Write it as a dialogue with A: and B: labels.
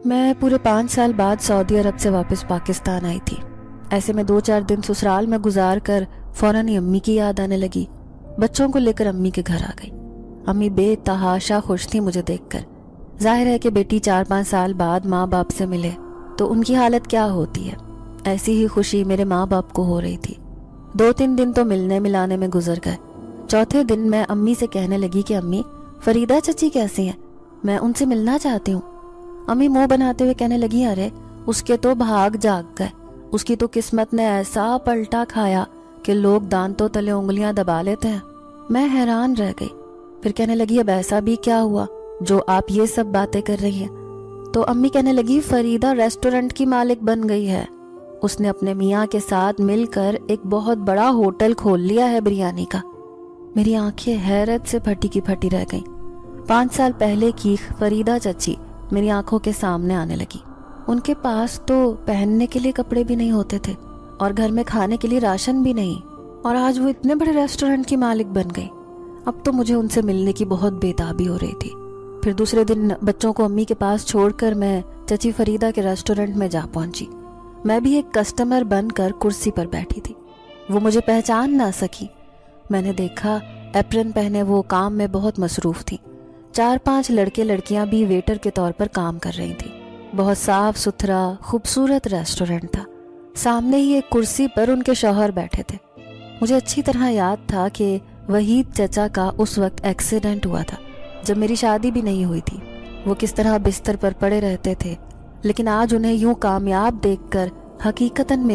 A: میں پورے 5 سال بعد سعودی عرب سے واپس پاکستان آئی تھی۔ ایسے میں 2-4 دن سسرال میں گزار کر فوراً ہی امی کی یاد آنے لگی۔ بچوں کو لے کر امی کے گھر آ گئی۔ امی بے تحاشا خوش تھی مجھے دیکھ کر۔ ظاہر ہے کہ بیٹی 4-5 سال بعد ماں باپ سے ملے تو ان کی حالت کیا ہوتی ہے، ایسی ہی خوشی میرے ماں باپ کو ہو رہی تھی۔ 2-3 دن تو ملنے ملانے میں گزر گئے۔ چوتھے دن میں امی سے کہنے لگی کہ امی، فریدہ چچی کیسی ہیں؟ میں ان سے ملنا چاہتی ہوں۔ امی منہ بناتے ہوئے کہنے لگی، ارے اس کے تو بھاگ جاگ گئے، اس کی تو قسمت نے ایسا پلٹا کھایا کہ لوگ دانتوں تلے انگلیاں دبا لیتے ہیں۔ میں حیران رہ گئی۔ پھر کہنے لگی، اب ایسا بھی کیا ہوا جو آپ یہ سب باتیں کر رہی ہیں؟ تو امی کہنے لگی، فریدہ ریسٹورنٹ کی مالک بن گئی ہے، اس نے اپنے میاں کے ساتھ مل کر ایک بہت بڑا ہوٹل کھول لیا ہے بریانی کا۔ میری آنکھیں حیرت سے پھٹی کی پھٹی رہ گئیں۔ 5 سال پہلے کی فریدہ چچی میری آنکھوں کے سامنے آنے لگی۔ ان کے پاس تو پہننے کے لیے کپڑے بھی نہیں ہوتے تھے اور گھر میں کھانے کے لیے راشن بھی نہیں، اور آج وہ اتنے بڑے ریسٹورنٹ کی مالک بن گئی۔ اب تو مجھے ان سے ملنے کی بہت بے تابی ہو رہی تھی۔ پھر دوسرے دن بچوں کو امی کے پاس چھوڑ کر میں چچی فریدہ کے ریسٹورنٹ میں جا پہنچی۔ میں بھی ایک کسٹمر بن کر کرسی پر بیٹھی تھی۔ وہ مجھے پہچان نہ سکی۔ میں نے دیکھا ایپرن پہنے وہ کام میں بہت مصروف تھی۔ 4-5 لڑکے لڑکیاں بھی ویٹر کے طور پر کام کر رہی تھی۔ بہت صاف ستھرا خوبصورت ریسٹورنٹ تھا۔ سامنے ہی ایک کرسی پر ان کے شوہر بیٹھے تھے۔ مجھے اچھی طرح یاد تھا کہ وحید چچا کا اس وقت ایکسیڈنٹ ہوا تھا جب میری شادی بھی نہیں ہوئی تھی۔ وہ کس طرح بستر پر پڑے رہتے تھے، لیکن آج انہیں یوں کامیاب دیکھ کر حقیقتاً